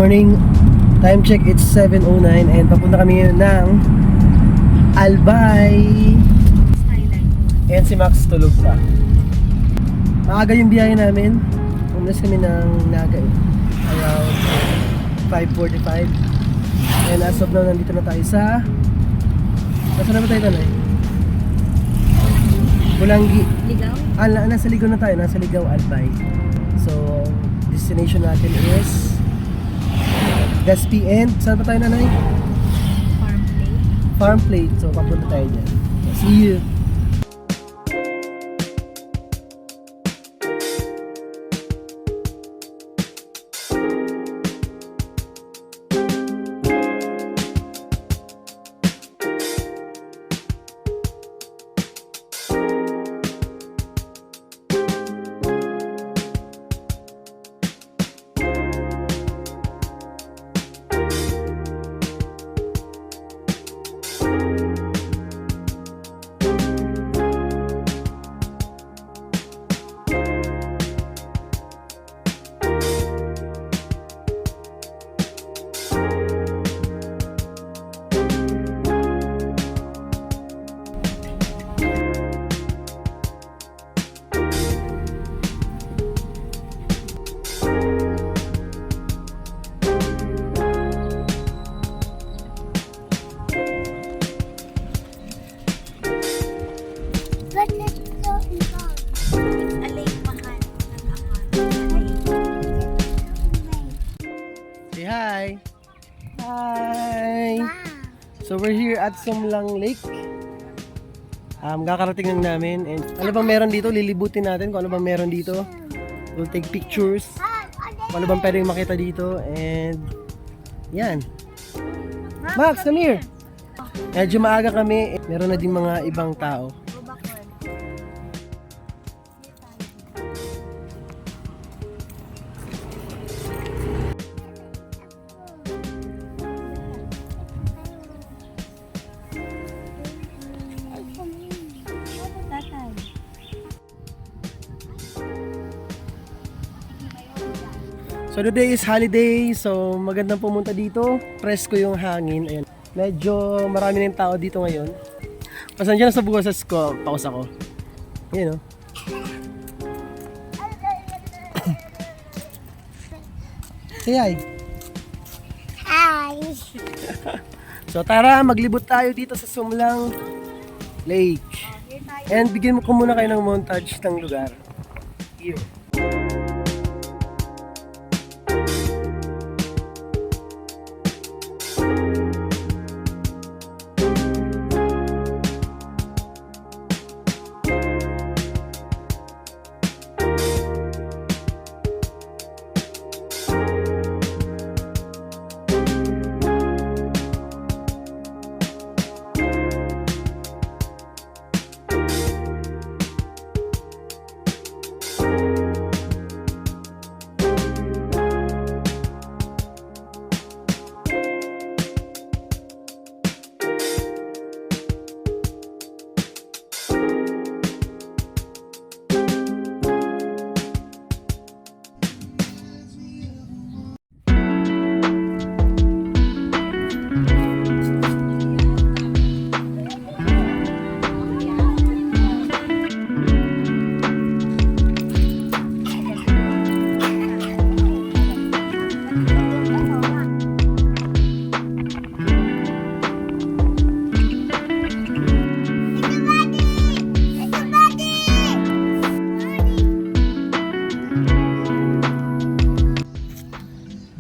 morning. Time check, it's 7:09 and papunta kami ngayon ng Albay. Ayan si Max tulog pa. Maaga yung biyahe namin. Umalis kami ng Naga around 5:45. And as of now, nandito na tayo sa... Nasaan na ba tayo tanay? Bulanggi. Ligaw? Nasa Ligaw na tayo. Nasa Ligaw, Albay. So, destination natin is Gaspi and saan pa tayo nanay? Farm plate. Farm Plate. So, papunta tayo dyan. So, see you! Say hi! Hi! So we're here at Sumlang Lake. Kakarating lang namin and ano bang meron dito? Lilibutin natin kung ano bang meron dito. We'll take pictures. Kung ano bang pwedeng makita dito and yan. Max, come here! Medyo maaga kami. Meron na din mga ibang tao. So today is holiday, so magandang pumunta dito. Presko yung hangin. Ayan. Medyo marami na yung tao dito ngayon. Pasensya na sa buwasas ko, paus ako. Ayan o. Say hi. Hi. So tara, maglibot tayo dito sa Sumlang Lake. And bigyan mo ko muna kayo ng montage ng lugar. Here.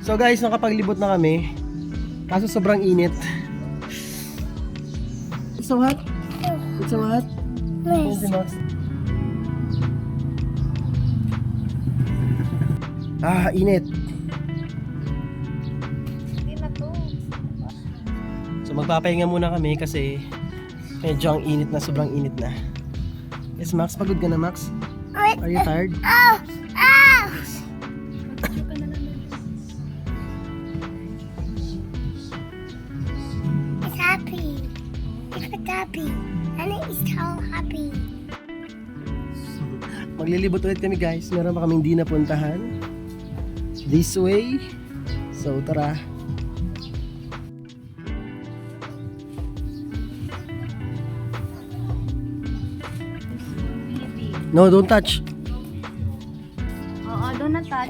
So guys, nakapaglibot na kami. Kaso sobrang init. It's so hot? It's so hot? Nice. Si Max. Init. Hindi na to. So magpapahinga muna kami kasi medyo ang init na, sobrang init na. Yes, Max, pagod ka na, Max? Are you tired? Oh! Oh! It's happy. It's happy. And it's so happy. Maglilibot ulit kami guys. Meron pa kaming di napuntahan. This way. So, tara. No, don't touch. Oo, doon na touch.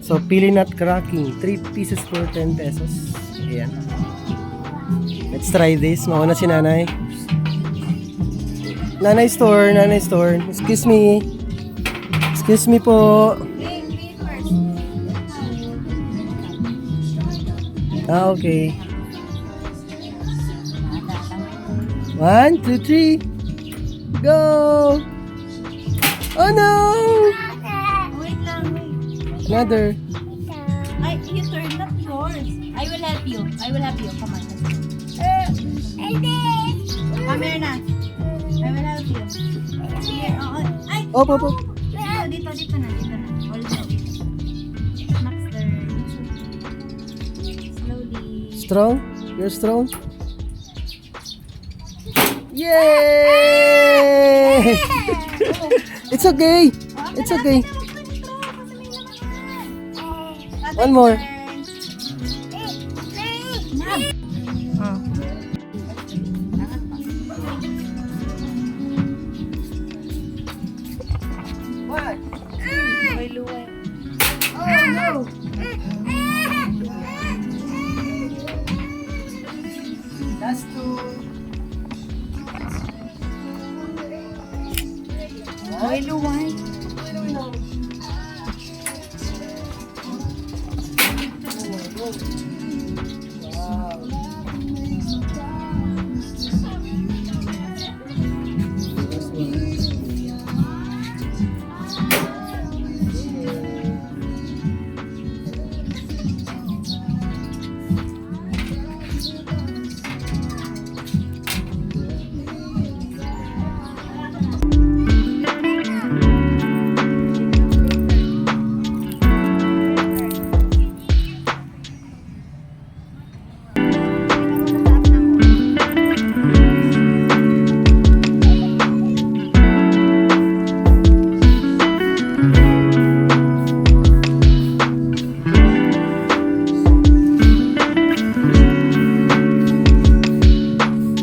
So, pili nut cracking. 3 pieces for 10 pesos. Ayan. Let's try this. Mauna si nanay. Nanay store, nanay store. Excuse me. Excuse me po. Ah, okay. 1, 2, 3. Go! Oh no! Wait lang, wait. Another. Ay, you turn, not yours. I will help you. I will help you. Come on, let's go. And then, Come here na. I will help you. Here, oo. Ay! Op, op, op. Dito na. Hold on. Max turn. Slowly. Strong? You're strong? Yay! It's okay. It's okay. One more. What? May luway. Oh no! Last two. May luway. Wow.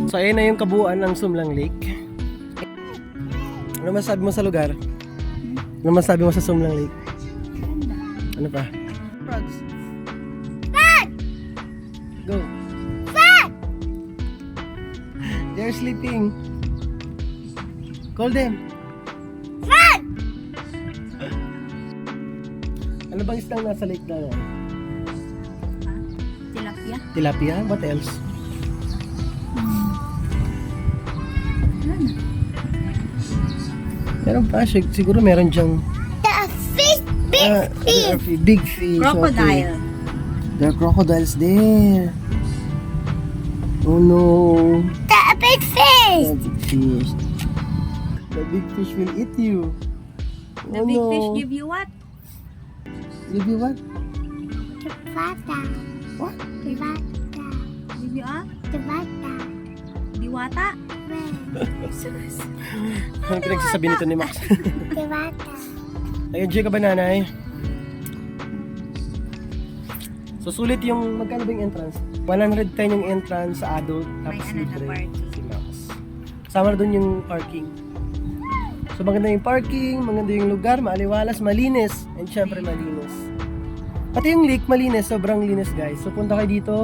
So ayun na yung kabuuan ng Sumlang Lake. Ano masabi mo sa lugar? Ano masabi mo sa Sumlang Lake? Ano pa? Frogs. Go. They're sleeping. Call them. Ano bang isang nasa lake na yan? Tilapia. Tilapia? What else? Meron pa, siguro meron dyang the fish, big fish. big fish. Crocodile. Okay. There are crocodiles there. Oh no. The big fish. The big fish. The big fish will eat you. The Oh big no. fish give you what? Give you what? The bata. What? The bata. Give you ah? The bata. Diwata? Ano pinagsasabi nito ni Max? The bata. Nag-enjoy ka ba, nanay? So sulit yung, magkano ba yung entrance? 110 yung entrance sa adult, May tapos ano na libre parking. si Max. Kasama na dun yung parking. So maganda yung parking, maganda yung lugar, maaliwalas, malinis, and syempre malinis. Pati yung lake, malinis, sobrang linis guys. So punta kayo dito,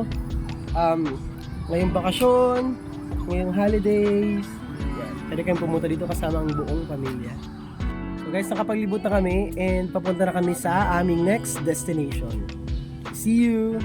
ngayong bakasyon, ngayong holidays, yan. Pwede kayong pumunta dito kasama ang buong pamilya. So guys, nakapaglibot na kami and papunta na kami sa aming next destination. See you!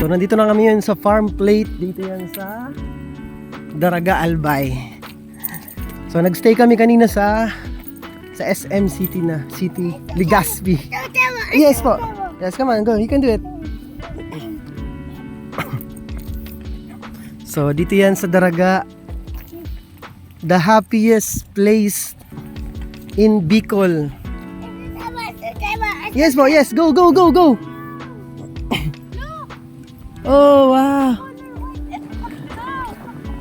So nandito na kami yun sa farm plate. Dito yan sa Daraga Albay. So nagstay kami kanina sa SM City na. City Legazpi. Yes po. Yes, come on, go. You can do it. So dito yan sa Daraga. The happiest place in Bicol. Yes po, yes. Go, go, go, go. Oh, wow.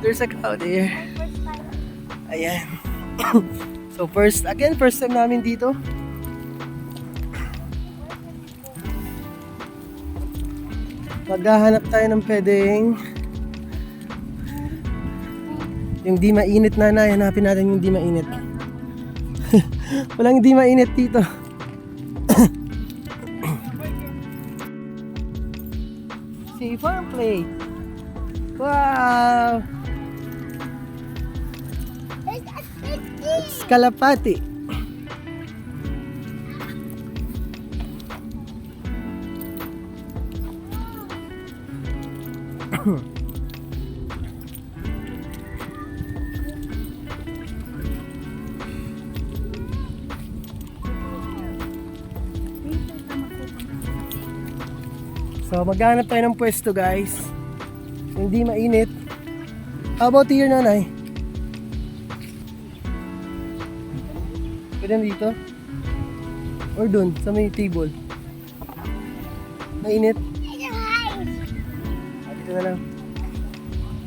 There's a cow there. Ayan. So first time namin dito. Maghahanap tayo ng pwedeng yung di mainit na. Hanapin natin yung di mainit. Walang di mainit dito. See, farm plate. Wow! It's Kalapati. So maghanap tayo ng pwesto, guys. Hindi mainit. How about here, nanay? Pwede dito? Or dun, sa may table? Mainit? Dito na lang.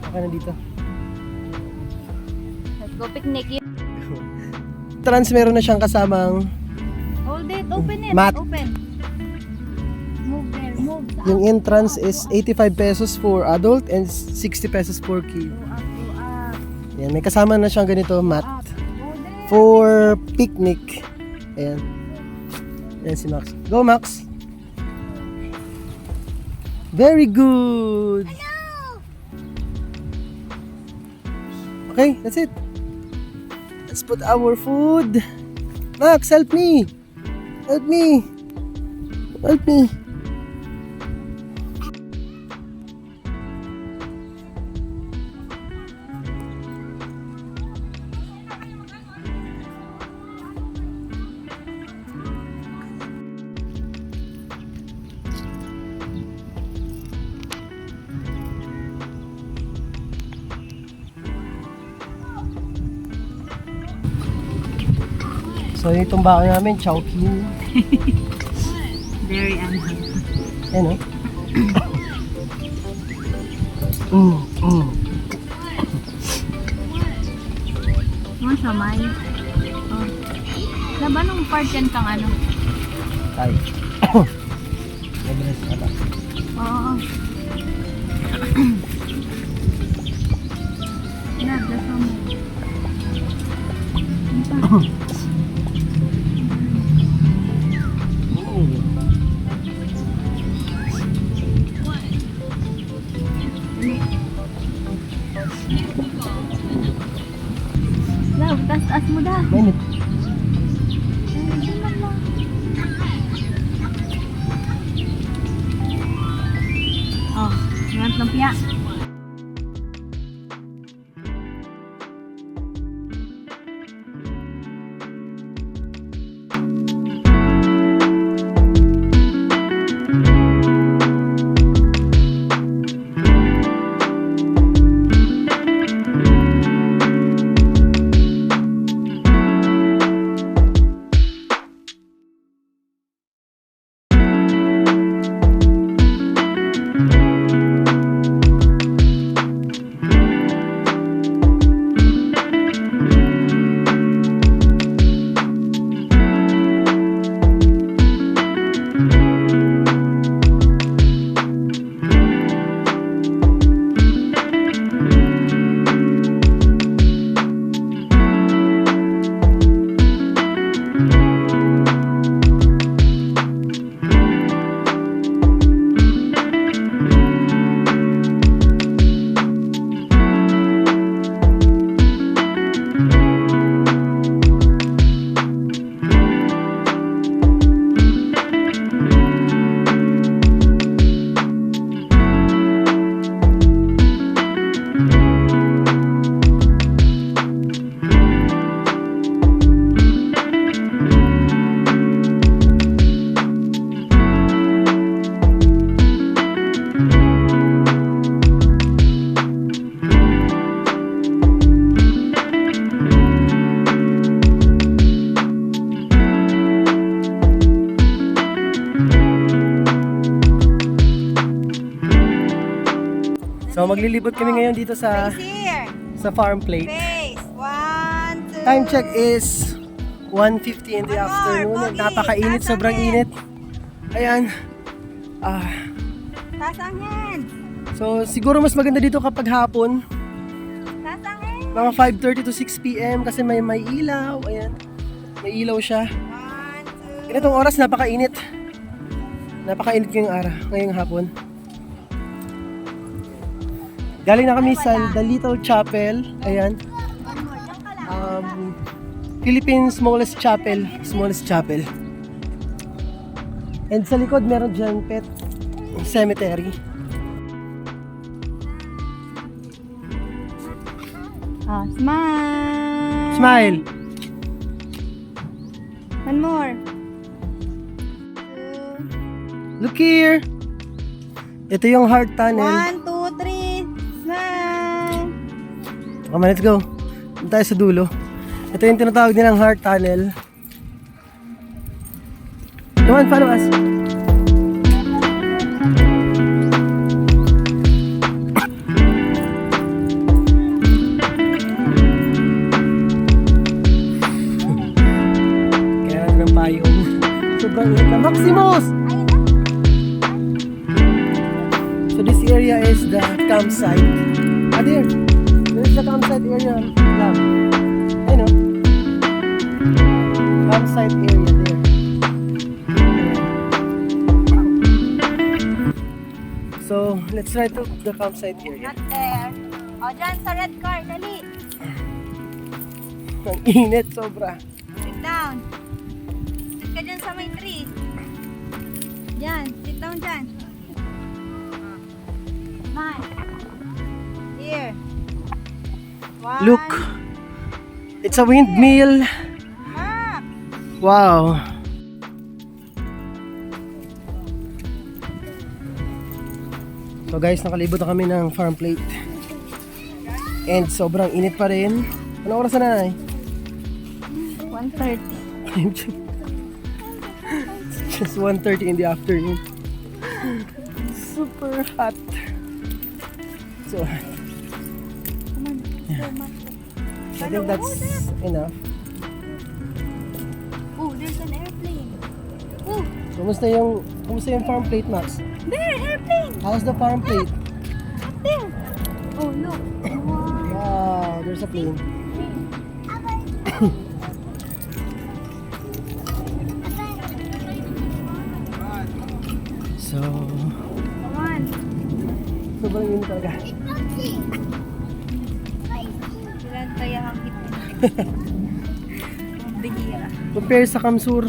Okay na dito. Let's go picnic. Trans meron na siyang kasamang Hold it. Open it. Mat. Open. Move there. Move. yung entrance is 85 pesos for adult and 60 pesos for kid. Go up. Go up. Yan, may kasama na siyang ganito mat Up. Go there. for picnic. Ayan. Ayan si Max. Go, Max! Very good! Okay, that's it. Let's put our food. Max, help me! Help me! Help me! So itong baka namin, Chowking. Very angry. Ayan o. Ano siya, May? Oh. Laban nung part yan kang ano? Ay. Mabilis na ba? Oo. Na, bless mo. Love, tas-tas mo dah. Mainit. Oh, jangan lumpia. So maglilibot kami ngayon dito sa Here. farm plate. Face. 1, 2. Time check is 1:50 in the afternoon. Napakainit, sobrang init. Ayan. Taas ang hand. So siguro mas maganda dito kapag hapon. Taas ang hand. Mga 5:30 to 6 p.m. kasi may ilaw. Ayan. May ilaw siya. 1, 2. Ganitong oras napakainit. Napakainit ngayong hapon. Galing na kami sa The Little Chapel. Ayan. Philippines smallest chapel. And sa likod meron dyan pet cemetery. Smile. Smile! One more. Look here! Ito yung heart tunnel. 1, 2, 3. Smile. Come on, let's go. Doon tayo sa dulo. Ito yung tinatawag nilang heart tunnel. Come on, follow us. Kaya ng payong. Sobrang init na. Maximus! So this area is the campsite. There. There's the campsite area. Love. You know. Campsite area there. So, let's try to the campsite area. Not there. O, dyan sa red car. Dali. Ang init, sobra. Sit down. Sit ka dyan sa may tree. Dyan. Sit down dyan. Smile. Here. 1. Look. It's a windmill. Ah. Wow. So guys, nakalibot na kami ng farm plate. And sobrang init pa rin. Anong oras na nanay? 1:30. It's just 1:30 in the afternoon. Super hot. So, I think that's enough. Oh, there's an airplane. Oh, Kumusta yung farm plate, Max? there, airplane. How's the farm plate? Up there. Oh, look. Wow. Wow, there's a plane. So, Come on. sobrang init talaga. Ilan tayo ang hit. Bihira. Compare sa Kamsur,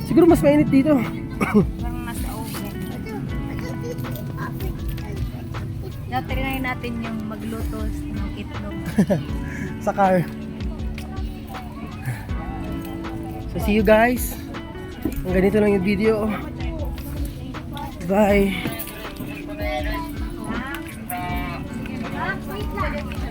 siguro mas mainit dito. Parang nasa oven. Try natin yung magluto ng itlog. Sa car. So see you guys. Ang ganito lang yung video. Bye. Wait lang.